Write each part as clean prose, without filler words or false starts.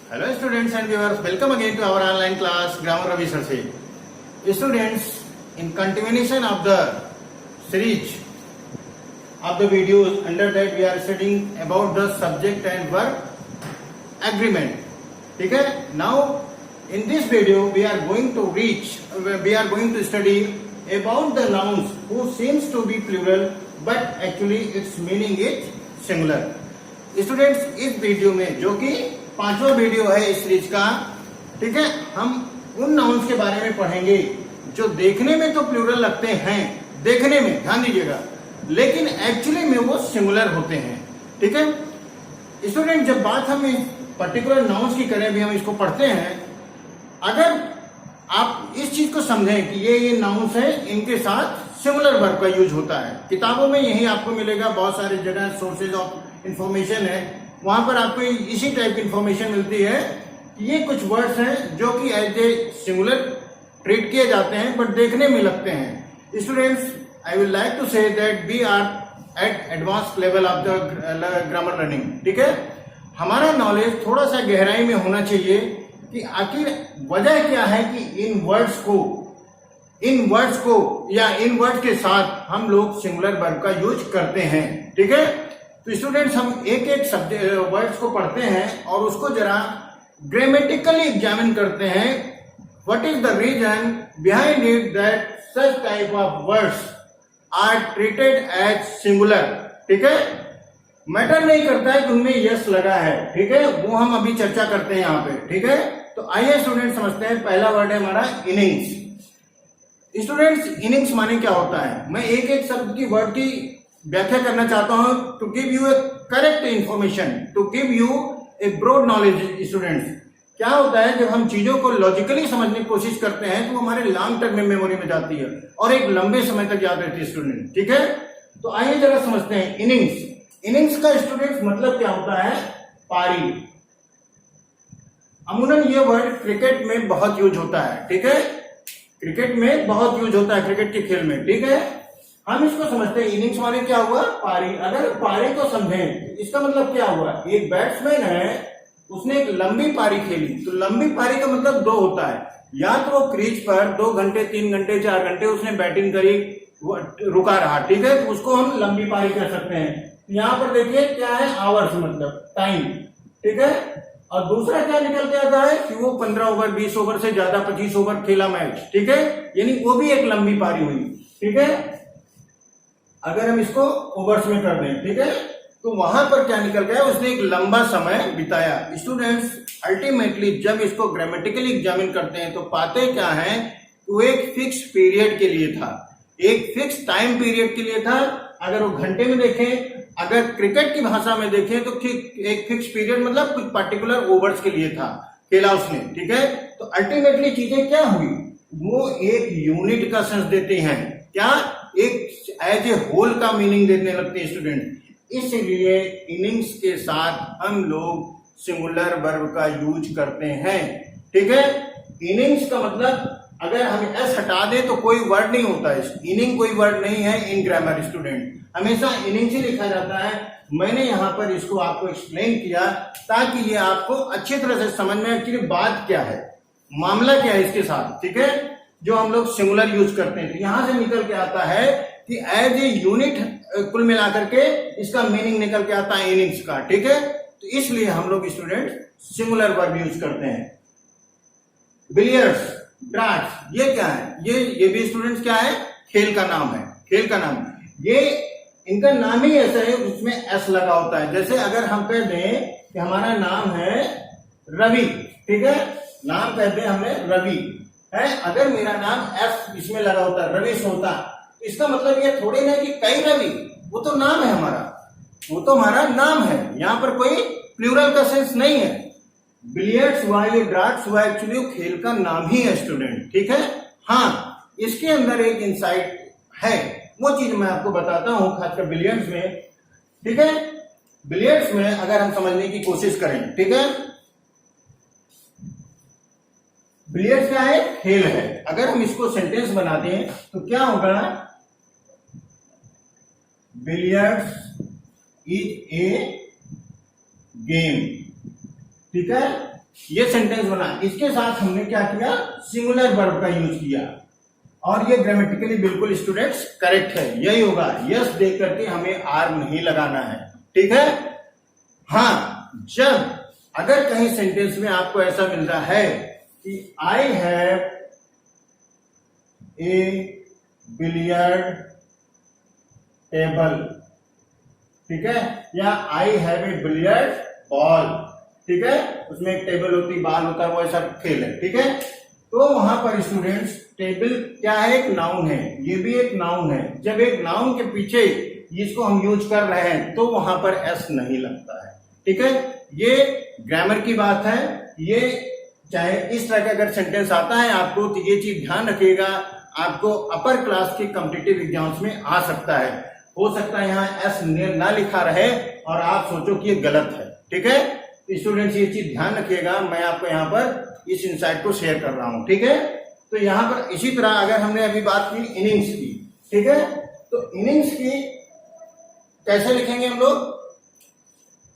Hello students and viewers, welcome again to our online class Grammar Ravi Sir se. Students, in continuation of the series of the videos, under that we are studying about the subject and verb agreement. Okay? Now in this video we are going to study about the nouns who seems to be plural but actually its meaning is singular. Students, इस video में जो कि पांचवा video है इस series का, ठीक है, हम उन नाउन्स के बारे में पढ़ेंगे जो देखने में तो प्लूरल लगते हैं, देखने में ध्यान दीजिएगा, लेकिन एक्चुअली में वो सिंगुलर होते हैं. ठीक है स्टूडेंट, जब बात हम पर्टिकुलर नाउन्स की करें, भी हम इसको पढ़ते हैं, अगर आप इस चीज को समझें कि ये नाउन्स है, इनके साथ सिंगुलर वर्ब का यूज होता है. किताबों में यही आपको मिलेगा, बहुत सारे जगह सोर्सेज ऑफ इंफॉर्मेशन है, वहां पर आपको इसी टाइप की इंफॉर्मेशन मिलती है. ये कुछ वर्ड्स हैं जो कि एज ए सिंगुलर ट्रीट किए जाते हैं बट देखने में लगते हैं. Students, I will like to say that we are at advance level of the grammar learning. ठीक है, हमारा नॉलेज थोड़ा सा गहराई में होना चाहिए कि आखिर वजह क्या है कि इन वर्ड्स को या इन वर्ड्स के साथ हम लोग सिंगुलर वर्ब का यूज करते हैं. ठीक है, तो स्टूडेंट्स, हम एक एक सब्जेक्ट वर्ड्स को पढ़ते हैं और उसको जरा ग्रामेटिकली एग्जामिन करते हैं. What is the reason behind it that such type of words are treated as singular. ठीक है, मैटर नहीं करता है कि उनमें यस लगा है. ठीक है, वो हम अभी चर्चा करते हैं यहाँ पे. ठीक है, तो आइए स्टूडेंट समझते हैं. पहला वर्ड है हमारा इनिंग्स. स्टूडेंट्स, इनिंग्स माने क्या होता है? मैं एक एक शब्द की वर्ड की व्याख्या करना चाहता हूं to give you a correct information, to give you a broad knowledge. Students, क्या होता है जब हम चीजों को लॉजिकली समझने की कोशिश करते हैं तो हमारे लॉन्ग टर्म मेमोरी में जाती है और एक लंबे समय तक याद रहती है स्टूडेंट. ठीक है, तो आइए जरा समझते हैं इनिंग्स. इनिंग्स का स्टूडेंट्स मतलब क्या होता है? पारी. अमूमन ये वर्ड क्रिकेट में बहुत यूज होता है. ठीक है, क्रिकेट में बहुत यूज होता है, क्रिकेट के खेल में. ठीक है, हम इसको समझते हैं इनिंग्स माने क्या हुआ? पारी. अगर पारी को समझें, इसका मतलब क्या हुआ? एक बैट्समैन है, उसने एक लंबी पारी खेली, तो लंबी पारी का मतलब दो होता है. या तो वो क्रीज पर 2 घंटे 3 घंटे 4 घंटे उसने बैटिंग करी, रुका रहा. ठीक है, तो उसको हम लंबी पारी कह सकते हैं. यहाँ पर देखिए क्या है? आवर्स मतलब टाइम. ठीक है, और दूसरा क्या निकल के आता है कि वो 15 ओवर 20 ओवर से ज्यादा 25 ओवर खेला मैच. ठीक है, यानी वो भी एक लंबी पारी हुई. ठीक है, अगर हम इसको ओवर्स में कर दें, ठीक है, तो वहां पर क्या निकल गया? उसने एक लंबा समय बिताया. स्टूडेंट्स, अल्टीमेटली जब इसको ग्रामेटिकली एग्जामिन करते हैं तो पाते क्या है? वो एक फिक्स पीरियड के लिए था, एक फिक्स टाइम पीरियड के लिए था. अगर वो घंटे में देखें, अगर क्रिकेट की भाषा में देखें तो एक फिक्स पीरियड मतलब कुछ पर्टिकुलर ओवर्स के लिए था, खेला उसने. ठीक है, तो अल्टीमेटली चीजें क्या हुई? वो एक यूनिट का सेंस देते हैं. क्या? एक एज ए होल का मीनिंग देने लगते हैं स्टूडेंट. इसलिए इनिंग्स के साथ हम लोग सिंगुलर वर्ब का यूज करते हैं. ठीक है, इनिंग्स का मतलब अगर हम एस हटा दें तो कोई वर्ड नहीं होता है. इनिंग कोई वर्ड नहीं है इन ग्रामर. स्टूडेंट, हमेशा इनिंग्स ही लिखा जाता है. मैंने यहाँ पर इसको आपको एक्सप्लेन किया ताकि ये आपको अच्छी तरह से समझ में एक्चुअली बात क्या है, मामला क्या है इसके साथ. ठीक है, जो हम लोग सिंगुलर यूज करते हैं, तो यहां से निकल के आता है कि एज ए यूनिट कुल मिलाकर के इसका मीनिंग निकल के आता है इनिंग्स का. ठीक है, तो इसलिए हम लोग स्टूडेंट सिंगुलर वर्ब यूज करते हैं. बिलियर्ड्स, ड्राफ्ट्स, ये क्या है? ये भी स्टूडेंट्स क्या है? खेल का नाम है. खेल का नाम, ये इनका नाम ही ऐसा है, उसमें एस लगा होता है. जैसे अगर हम कह दें कि हमारा नाम है रवि. ठीक है, नाम कहते हैं हमने रवि है, अगर मेरा नाम एस इसमें लगा होता रविश होता, इसका मतलब ये थोड़ी ना कि कई रवि, वो तो नाम है हमारा, वो तो हमारा नाम है. यहाँ पर कोई प्लूरल का सेंस नहीं है. बिलियर्ड्स हुआ, ये ड्राफ्ट्स हुआ, एक्चुअली खेल का नाम ही है स्टूडेंट. ठीक है, हाँ, इसके अंदर एक इंसाइट है, वो चीज मैं आपको बताता हूं, खासकर बिलियर्ड्स में. ठीक है, बिलियर्ड्स में अगर हम समझने की कोशिश करें, ठीक है, बिलियर्ड्स क्या है? खेल है. अगर हम इसको सेंटेंस बना दें तो क्या होगा? Billiards is a game. ठीक है, ये सेंटेंस बना, इसके साथ हमने क्या किया, सिंगुलर वर्ब का यूज किया, और ये ग्रामेटिकली बिल्कुल स्टूडेंट्स करेक्ट है, यही होगा। यस देख करके हमें आर नहीं लगाना है, ठीक है। हाँ, जब अगर कहीं सेंटेंस में आपको ऐसा मिल रहा है कि I have a billiard table, ठीक है, या I have a billiard ball, ठीक है, उसमें एक टेबल होती, बॉल होता है, वो ऐसा खेल है, ठीक है। तो वहां पर स्टूडेंट्स टेबल क्या है, एक नाउन है, ये भी एक नाउन है। जब एक नाउन के पीछे इसको हम यूज कर रहे हैं तो वहां पर एस नहीं लगता है, ठीक है। ये ग्रामर की बात है। ये चाहे इस तरह का अगर सेंटेंस आता है आपको तो ये चीज ध्यान रखिएगा, आपको अपर क्लास के कॉम्पिटिटिव एग्जाम्स में आ सकता है। हो सकता है यहाँ एस ना लिखा रहे और आप सोचो कि ये गलत है, ठीक है। तो स्टूडेंट्स ये चीज ध्यान रखिएगा, मैं आपको यहाँ पर इस इनसाइट को शेयर कर रहा हूं, ठीक है। तो यहाँ पर इसी तरह अगर हमने अभी बात की इनिंग्स की, ठीक है, तो इनिंग्स की कैसे लिखेंगे हम लोग।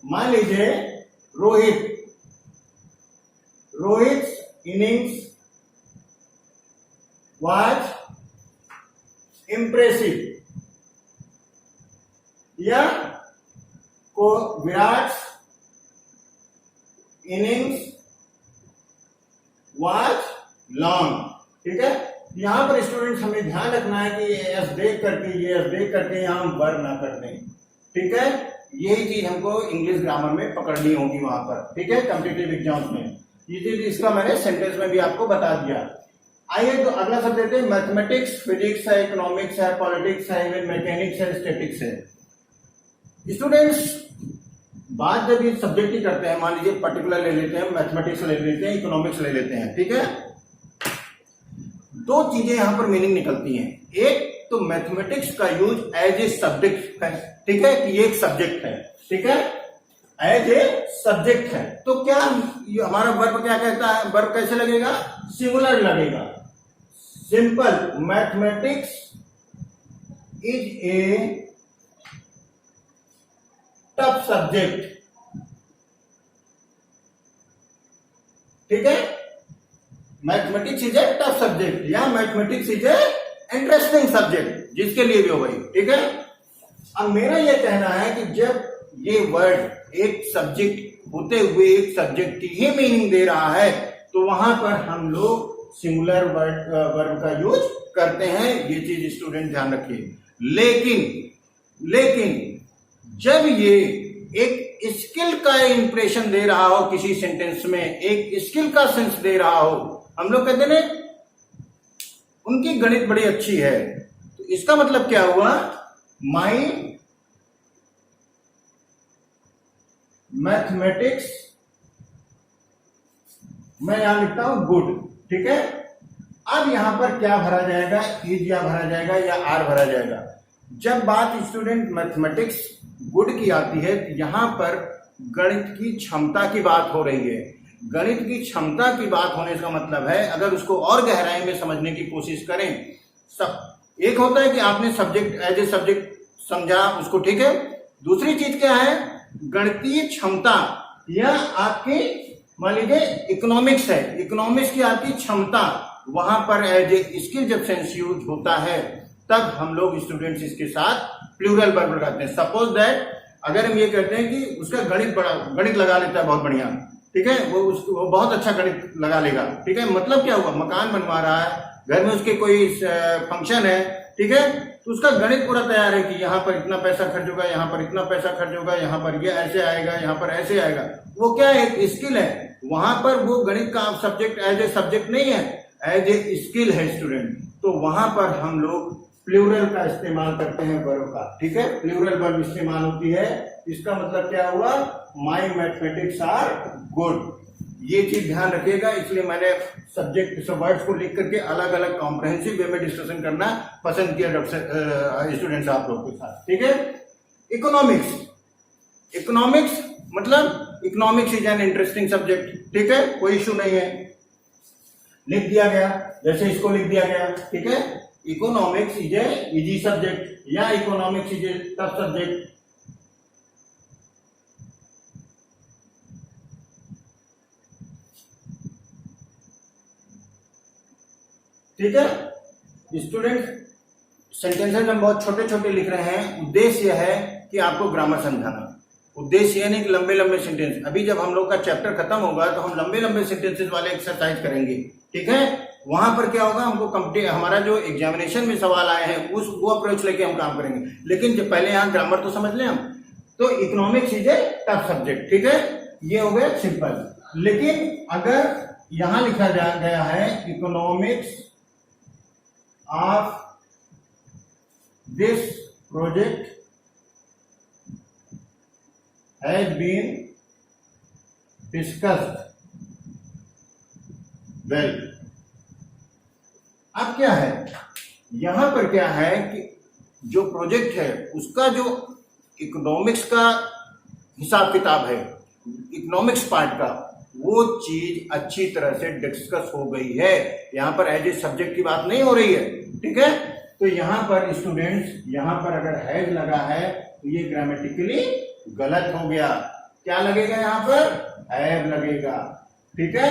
मान लीजिए रोहित इनिंग्स वाज इम्प्रेसिव, या को विराट इनिंग्स वाज लॉन्ग, ठीक है। यहां पर स्टूडेंट्स हमें ध्यान रखना है कि ये एस देख करके यहां हम वर्ब ना कर दें, ठीक है। यही चीज हमको इंग्लिश ग्रामर में पकड़नी होगी वहां पर, ठीक है, कॉम्पिटिटिव एग्जाम्स में। ये चीज इसका मैंने सेंटेंस में भी आपको बता दिया। आइए तो अगला सब्जेक्ट है मैथमेटिक्स, फिजिक्स है, इकोनॉमिक्स है, पॉलिटिक्स है, इवन मैकेनिक्स है, स्टैटिक्स है। स्टूडेंट्स बात जब ये सब्जेक्ट ही करते हैं, मान लीजिए पर्टिकुलर ले लेते हैं, मैथमेटिक्स ले लेते हैं, इकोनॉमिक्स ले लेते हैं, ठीक है। दो चीजें यहां पर मीनिंग निकलती हैं। एक तो मैथमेटिक्स का यूज एज ए सब्जेक्ट है, ठीक है, कि ये एक सब्जेक्ट है, ठीक है, एज ए सब्जेक्ट है। तो क्या ये हमारा वर्ब क्या कहता है, वर्ब कैसे लगेगा, सिंगुलर लगेगा। Simple, mathematics is a tough subject, ठीक है। Mathematics is a tough subject या mathematics is a interesting subject, जिसके लिए भी हो भाई, ठीक है। अब मेरा यह कहना है कि जब ये वर्ड एक सब्जेक्ट होते हुए एक सब्जेक्ट की ही मीनिंग दे रहा है तो वहां पर हम लोग सिंगुलर वर्ब का यूज करते हैं, ये चीज स्टूडेंट ध्यान रखिए। लेकिन जब ये एक स्किल का इंप्रेशन दे रहा हो, किसी सेंटेंस में एक स्किल का सेंस दे रहा हो, हम लोग कहते हैं उनकी गणित बड़ी अच्छी है, तो इसका मतलब क्या हुआ, माई मैथमेटिक्स, मैं यहां लिखता हूं गुड, ठीक है। अब यहां पर क्या भरा जाएगा, इज या भरा जाएगा या आर भरा जाएगा। जब बात स्टूडेंट मैथमेटिक्स गुड की आती है तो यहां पर गणित की क्षमता की बात हो रही है। गणित की क्षमता की बात होने का मतलब है, अगर उसको और गहराई में समझने की कोशिश करें, सब एक होता है कि आपने सब्जेक्ट एज ए सब्जेक्ट समझा उसको, ठीक है। दूसरी चीज क्या है, गणितीय क्षमता, या आपकी मान लीजिए इकोनॉमिक्स है, इकोनॉमिक्स की आपकी क्षमता, वहां पर एज ए स्किल जब सेंस यूज होता है तब हम लोग स्टूडेंट्स इसके साथ प्लूरल वर्ब लगाते हैं। सपोज दैट अगर हम ये कहते हैं कि उसका गणित लगा लेता है बहुत बढ़िया, ठीक है, वो बहुत अच्छा गणित लगा लेगा, ठीक है। मतलब क्या हुआ, मकान बनवा रहा है, घर में उसके कोई फंक्शन है, ठीक है, तो उसका गणित पूरा तैयार है कि यहाँ पर इतना पैसा खर्च होगा, यहाँ पर इतना पैसा खर्च होगा, यहाँ पर ये ऐसे आएगा, यहाँ पर ऐसे आएगा। वो क्या है, एक स्किल है। वहां पर वो गणित का सब्जेक्ट एज ए सब्जेक्ट नहीं है, एज ए स्किल है स्टूडेंट। तो वहां पर हम लोग प्लूरल का इस्तेमाल करते हैं वर्ब का, ठीक है, प्लूरल वर्ब इस्तेमाल होती है। इसका मतलब क्या हुआ, माई मैथमेटिक्स आर गुड। ये चीज ध्यान रखिएगा, इसलिए मैंने सब्जेक्ट वर्ड्स को लिख करके अलग अलग कॉम्प्रहेंसिव वे में डिस्कशन करना पसंद किया स्टूडेंट्स आप लोग के साथ, ठीक है। इकोनॉमिक्स मतलब economics is an interesting subject, ठीक है, कोई इश्यू नहीं है, लिख दिया गया, जैसे इसको लिख दिया गया, ठीक है। Economics is a easy subject या economics is a tough subject. ठीक है स्टूडेंट, सेंटेंसेस में बहुत छोटे छोटे लिख रहे हैं। उद्देश्य यह है कि आपको ग्रामर समझाना। उद्देश्य यह नहीं कि लंबे लंबे सेंटेंस। अभी जब हम लोग का चैप्टर खत्म होगा तो हम लंबे लंबे सेंटेंसेस वाले एक्सरसाइज करेंगे, ठीक है। वहां पर क्या होगा, हमको हमारा जो एग्जामिनेशन में सवाल आए हैं वो अप्रोच लेके हम काम करेंगे। लेकिन जब पहले यहाँ ग्रामर तो समझ लें हम। तो economics is a tough subject, ठीक है, ये हो गया सिंपल। लेकिन अगर यहां लिखा गया है economics of this project has been discussed well. अब क्या है, यहां पर क्या है कि जो प्रोजेक्ट है उसका जो इकोनॉमिक्स का हिसाब किताब है, इकोनॉमिक्स पार्ट का, वो चीज अच्छी तरह से डिस्कस हो गई है। यहां पर एज ए सब्जेक्ट की बात नहीं हो रही है, ठीक है। तो यहां पर स्टूडेंट्स, यहां पर अगर हैज लगा है तो ये ग्रामेटिकली गलत हो गया। क्या लगेगा, यहां पर हैव लगेगा, ठीक है,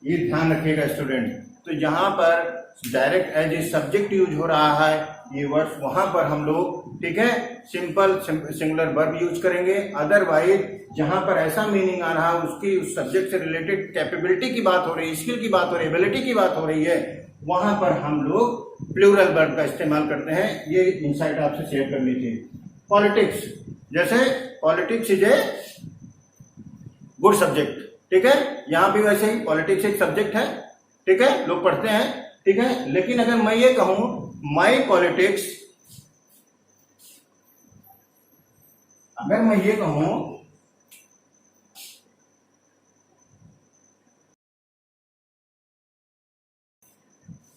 ये ध्यान रखिएगा स्टूडेंट। तो यहां पर direct as a subject use हो रहा है ये वर्ड्स, वहां पर हम लोग, ठीक है, सिंपल सिंगुलर वर्ब यूज करेंगे। अदरवाइज जहां पर ऐसा मीनिंग आ रहा है उसकी उस सब्जेक्ट से रिलेटेड कैपेबिलिटी की बात हो रही है, स्किल की बात हो रही है, एबिलिटी की बात हो रही है, वहां पर हम लोग प्लूरल वर्ब का इस्तेमाल करते हैं। ये इंसाइट आपसे शेयर करनी थी। पॉलिटिक्स, जैसे politics is a good subject, ठीक है, यहां भी वैसे ही पॉलिटिक्स एक सब्जेक्ट है, ठीक है, लोग पढ़ते हैं, ठीक है। लेकिन अगर मैं ये कहूं माई पॉलिटिक्स, अगर मैं ये कहूं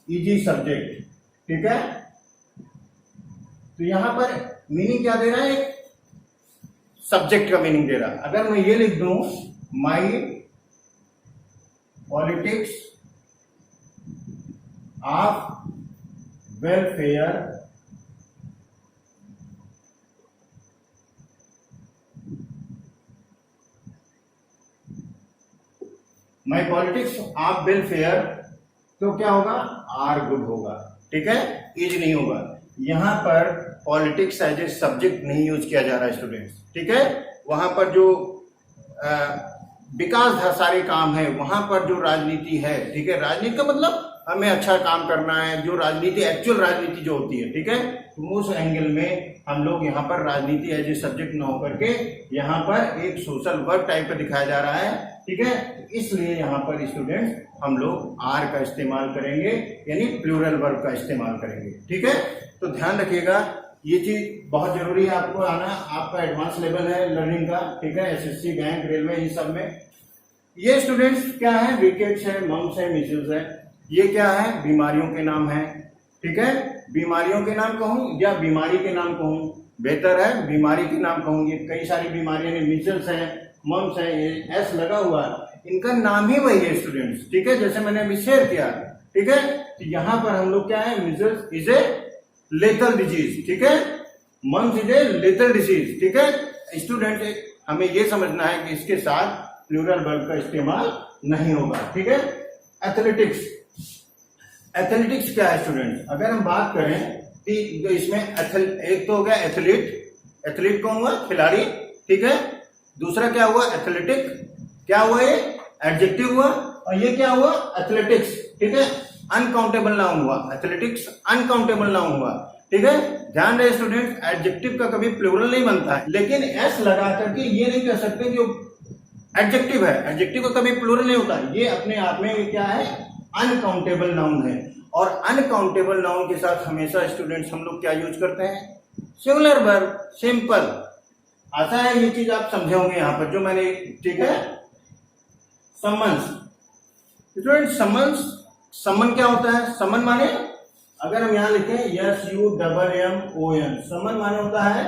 इजी सब्जेक्ट, ठीक है, तो यहां पर मीनिंग क्या दे रहा है, सब्जेक्ट का मीनिंग दे रहा है। अगर मैं ये लिख दूं my politics of welfare my politics of welfare, तो क्या होगा, आर गुड होगा, ठीक है, इज नहीं होगा। यहां पर पॉलिटिक्स एज ए सब्जेक्ट नहीं यूज किया जा रहा है स्टूडेंट्स, ठीक है। वहां पर जो विकास सारे काम है, वहां पर जो राजनीति है, ठीक है, राजनीति का मतलब हमें अच्छा काम करना है, जो राजनीति एक्चुअल राजनीति जो होती है, ठीक है, तो उस एंगल में हम लोग यहाँ पर राजनीति एज ए सब्जेक्ट न होकर के यहाँ पर एक सोशल वर्क टाइप का दिखाया जा रहा है, ठीक है। इसलिए यहाँ पर स्टूडेंट्स हम लोग आर का इस्तेमाल करेंगे, यानी प्लूरल वर्ब का इस्तेमाल करेंगे, ठीक है। तो ध्यान रखिएगा, ये चीज बहुत जरूरी है आपको आना। आपका एडवांस लेवल है लर्निंग का, ठीक है, एसएससी, बैंक, रेलवे, इन सब में। ये स्टूडेंट्स क्या है, विकेट्स है, मम्स है, मीजल्स है, ये क्या है, बीमारियों के नाम है, ठीक है। बीमारियों के नाम कहूं या बीमारी के नाम कहूं, बेहतर है बीमारी के नाम कहूं। ये कई सारी बीमारियां, मीजल्स है, मम्स है, ये एस लगा हुआ है, इनका नाम ही वही है स्टूडेंट्स, ठीक है, जैसे मैंने अभी शेयर किया, ठीक है। तो यहां पर हम लोग क्या है, measles is a lethal disease, ठीक है, mumps is a lethal disease, ठीक है। स्टूडेंट हमें ये समझना है कि इसके साथ प्लूरल वर्ब का इस्तेमाल नहीं होगा, ठीक है। एथलेटिक्स, एथलेटिक्स क्या है स्टूडेंट्स, अगर हम बात करें तो इसमें एक तो हो गया एथलीट, एथलीट कौन हुआ, खिलाड़ी, ठीक है। दूसरा क्या हुआ, एथलेटिक, क्या हुआ, ये एडजेक्टिव हुआ, और ये क्या हुआ, एथलेटिक्स, ठीक है, अनकाउंटेबल नाउन हुआ, एथलेटिक्स अनकाउंटेबल नाउन हुआ, ठीक है। ध्यान रहे स्टूडेंट, एडजेक्टिव का कभी प्लूरल नहीं बनता है, लेकिन एस लगा करके ये नहीं कह सकते जो एडजेक्टिव है, एडजेक्टिव का कभी प्लूरल नहीं होता, ये अपने आप में क्या है, अनकाउंटेबल नाउन है। और अनकाउंटेबल नाउन के साथ हमेशा स्टूडेंट्स हम लोग क्या यूज करते हैं, सिंगुलर वर्ब, सिंपल। आता है ये चीज आप समझे होंगे यहाँ पर जो मैंने, ठीक है। समन्स, स्टूडेंट समन्स, समन क्या होता है, समन माने, अगर हम यहां लिखें SUMMON, समन माने होता है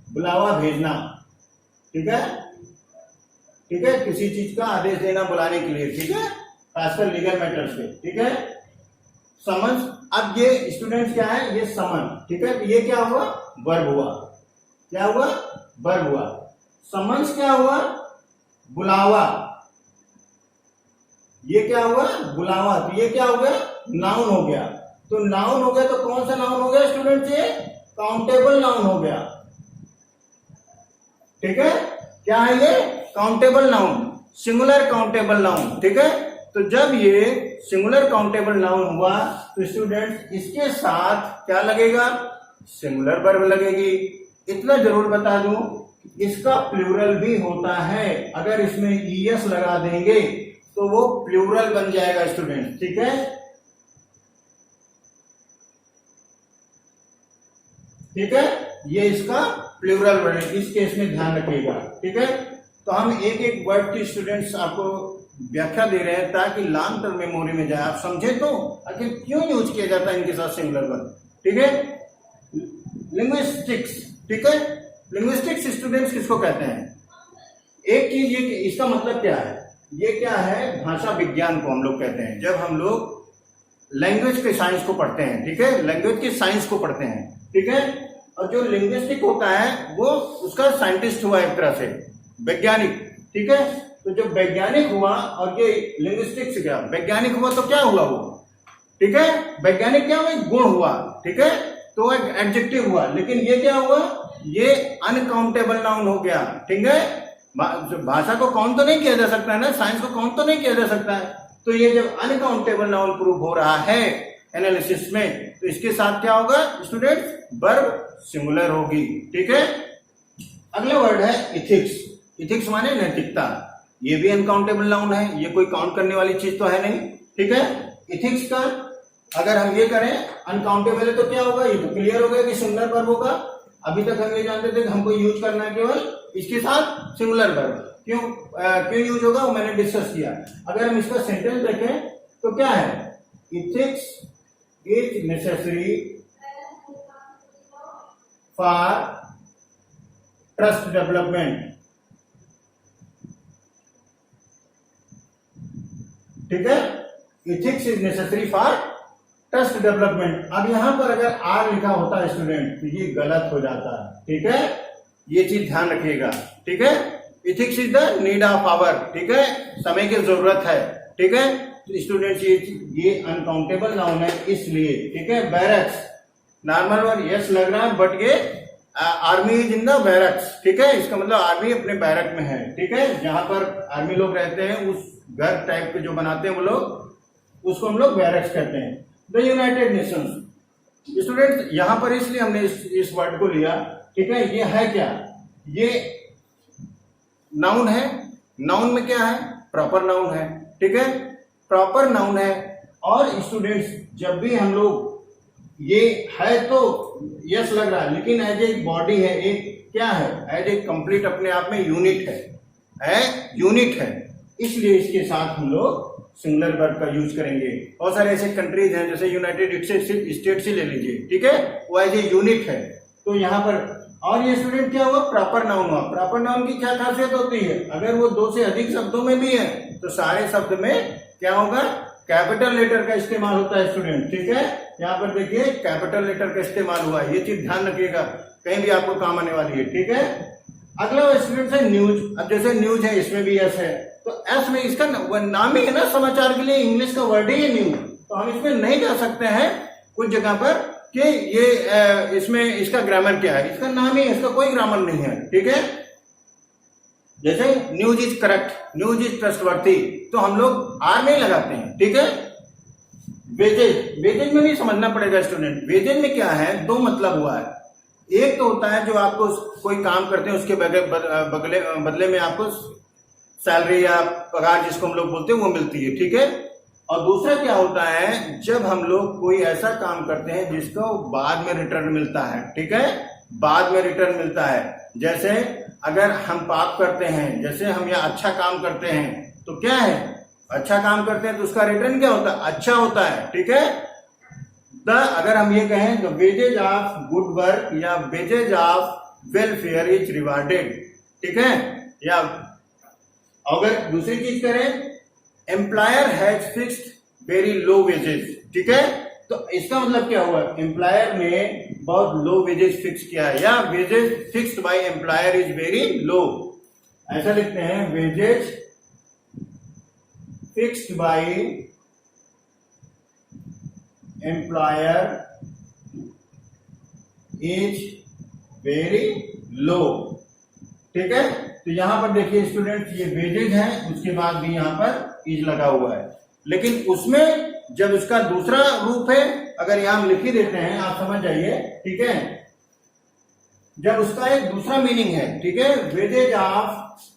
बुलावा भेजना, ठीक है, ठीक है, किसी चीज का आदेश देना बुलाने के लिए, ठीक है, खासकर लीगल मैटर्स पे, ठीक है, समन्स। अब ये स्टूडेंट्स क्या है, ये समन, ठीक है, ये क्या हुआ, वर्ब हुआ, क्या हुआ, वर्ब हुआ। समन्स क्या हुआ, बुलावा, ये क्या हुआ, बुलावा, तो ये क्या हो गया, नाउन हो गया। तो नाउन हो गया तो कौन सा नाउन हो गया स्टूडेंट? ये काउंटेबल नाउन हो गया। ठीक है, क्या है ये? Countable noun, singular countable noun. ठीक है, तो जब ये सिंगुलर काउंटेबल नाउन हुआ तो स्टूडेंट्स इसके साथ क्या लगेगा? सिंगुलर वर्ब लगेगी। इतना जरूर बता दूं, इसका प्लूरल भी होता है। अगर इसमें ईएस लगा देंगे तो वो प्लूरल बन जाएगा स्टूडेंट। ठीक है, ठीक है, ये इसका प्लूरल वर्ड है, इस केस में ध्यान रखिएगा। ठीक है, तो हम एक एक वर्ड की स्टूडेंट्स आपको व्याख्या दे रहे हैं ताकि लॉन्ग टर्म मेमोरी में जाए, आप समझे तो आखिर क्यों यूज किया जाता है इनके साथ सिंगुलर वर्ड। ठीक है, लिंग्विस्टिक्स। ठीक है, लिंग्विस्टिक्स स्टूडेंट्स किसको कहते हैं? एक चीज ये, इसका मतलब क्या है? ये क्या है? भाषा विज्ञान को हम लोग कहते हैं। जब हम लोग लैंग्वेज के साइंस को पढ़ते हैं, ठीक है, लैंग्वेज के साइंस को पढ़ते हैं। ठीक है, और जो लिंग्विस्टिक होता है वो उसका साइंटिस्ट हुआ एक तरह से, वैज्ञानिक। ठीक है, तो जब वैज्ञानिक हुआ और ये लिंग्विस्टिक से क्या वैज्ञानिक हुआ तो क्या हुआ वो? ठीक है, वैज्ञानिक क्या हुआ? गुण हुआ। ठीक है, तो एक एडजेक्टिव हुआ। लेकिन ये क्या हुआ? ये अनकाउंटेबल नाउन हो गया। ठीक है, भाषा को काउंट तो नहीं किया जा सकता है ना, साइंस को काउंट तो नहीं किया जा सकता है। तो ये जब अनकाउंटेबल नाउन प्रूव हो रहा है एनालिसिस में, तो इसके साथ क्या होगा स्टूडेंट्स? वर्ब सिंगुलर होगी। ठीक है, अगला वर्ड है इथिक्स। इथिक्स माने नैतिकता। ये भी अनकाउंटेबल नाउन है, ये कोई काउंट करने वाली चीज तो है नहीं। ठीक है, इथिक्स का अगर हम ये करें अनकाउंटेबल है तो क्या होगा? ये तो क्लियर हो गया कि सिंगुलर वर्ब होगा। अभी तक हम ये जानते थे कि हमको यूज करना है केवल इसके साथ सिंगुलर वर्ब। क्यों यूज होगा वो मैंने डिस्कस किया। अगर हम इसका सेंटेंस देखें तो क्या है? Ethics is necessary for trust development. ठीक है, ethics is necessary for trust development. अब यहां पर अगर आर लिखा होता है स्टूडेंट तो ये गलत हो जाता है। ठीक है, ये चीज ध्यान रखिएगा। ठीक है, ethics is the need of hour. ठीक है, समय की जरूरत है। ठीक है, तो स्टूडेंट्स ये अनकाउंटेबल नाउन है इसलिए। ठीक है, बैरक्स नॉर्मल वर्ड यस लग रहा है बट ये army is in the barracks. ठीक है, इसका मतलब आर्मी अपने बैरक में है। ठीक है, जहां पर आर्मी लोग रहते हैं उस घर टाइप के जो बनाते हैं वो लोग, उसको हम लोग बैरक्स कहते हैं। The United Nations. स्टूडेंट यहां पर इसलिए हमने इस वर्ड को लिया। ठीक है, ये है क्या? ये नाउन है। नाउन में क्या है? प्रॉपर नाउन है। ठीक है, प्रॉपर नाउन है। और स्टूडेंट्स जब भी हम लोग ये है तो यस लग रहा है, लेकिन एज ए बॉडी है, एक क्या है? एज ए कंप्लीट अपने आप में यूनिट है, यूनिट है। इसलिए इसके साथ हम लोग सिंगुलर वर्ब का यूज करेंगे। बहुत सारे ऐसे कंट्रीज हैं जैसे यूनाइटेड स्टेट्स ही ले लीजिए। ठीक है, वो एज ए यूनिट है। तो यहाँ पर और ये स्टूडेंट क्या हुआ? प्रॉपर नाउन हुआ। प्रॉपर नाउन की क्या खासियत होती है? अगर वो दो से अधिक शब्दों में भी है तो सारे शब्द में क्या होगा? कैपिटल लेटर का इस्तेमाल होता है स्टूडेंट। ठीक है, यहाँ पर देखिए कैपिटल लेटर का इस्तेमाल हुआ है। ये चीज ध्यान रखिएगा, कहीं भी आपको काम आने वाली है। ठीक है, अगला स्टूडेंट है न्यूज। अब जैसे न्यूज है इसमें भी एस है, तो एस में इसका नाम ही है ना समाचार के लिए, इंग्लिश का वर्ड ही है न्यूज। तो हम इसमें नहीं जा सकते हैं कुछ जगह पर कि ये इसमें इसका ग्रामर क्या है। इसका नाम ही, इसका कोई ग्रामर नहीं है। ठीक है, जैसे news is correct, news is trustworthy, तो हम लोग आर नहीं लगाते हैं। ठीक है, वेजेज। वेजेज में भी समझना पड़ेगा स्टूडेंट। वेजेज में क्या है? दो मतलब हुआ है। एक तो होता है जो आपको कोई काम करते हैं उसके बदले में आपको सैलरी या पगार जिसको हम लोग बोलते हैं वो मिलती है। ठीक है, और दूसरा क्या होता है? जब हम लोग कोई ऐसा काम करते हैं जिसको बाद में रिटर्न मिलता है। ठीक है, बाद में रिटर्न मिलता है। जैसे अगर हम पाप करते हैं, जैसे हम यहाँ अच्छा काम करते हैं तो क्या है? अच्छा काम करते हैं तो उसका रिटर्न क्या होता है? अच्छा होता है। ठीक है, अगर हम ये कहें तो वेजेज ऑफ गुड वर्क या wages of welfare is rewarded. ठीक है, या अगर दूसरी चीज करें employer has fixed very low wages. ठीक है, तो इसका मतलब क्या हुआ? एम्प्लॉयर ने बहुत लो वेजेस फिक्स किया है, या wages fixed by employer is very low. ऐसा लिखते हैं, wages fixed by employer is very low. ठीक है, तो यहां पर देखिए स्टूडेंट, ये वेजेज है, उसके बाद भी यहां पर इज लगा हुआ है, लेकिन उसमें जब उसका दूसरा रूप है, अगर यहां हम लिख ही देते हैं, आप समझ जाइए। ठीक है, जब उसका एक दूसरा मीनिंग है, ठीक है, wages of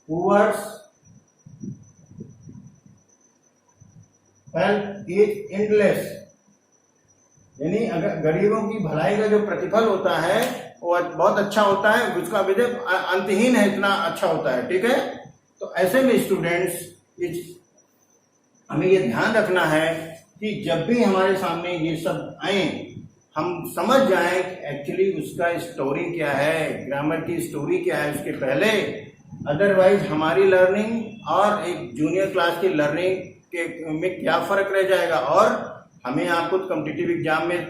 poors help is endless, यानी अगर गरीबों की भलाई का जो प्रतिफल होता है वो बहुत अच्छा होता है, उसका विजय अंतहीन है, इतना अच्छा होता है। ठीक है, तो ऐसे में स्टूडेंट्स हमें ये ध्यान रखना है कि जब भी हमारे सामने ये सब आए, हम समझ जाएं एक्चुअली उसका स्टोरी क्या है, ग्रामर की स्टोरी क्या है उसके पहले। अदरवाइज हमारी लर्निंग और एक जूनियर क्लास की लर्निंग के में क्या फर्क रह जाएगा, और हमें आपको कॉम्पिटिटिव एग्जाम में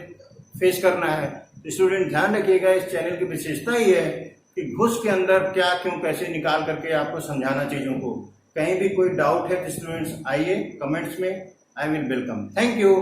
फेस करना है। स्टूडेंट ध्यान रखिएगा, इस चैनल की विशेषता ही है कि घुस के अंदर क्या क्यों कैसे निकाल करके आपको समझाना चीजों को। कहीं भी कोई डाउट है तो स्टूडेंट्स आइए कमेंट्स में, I will welcome. Thank you.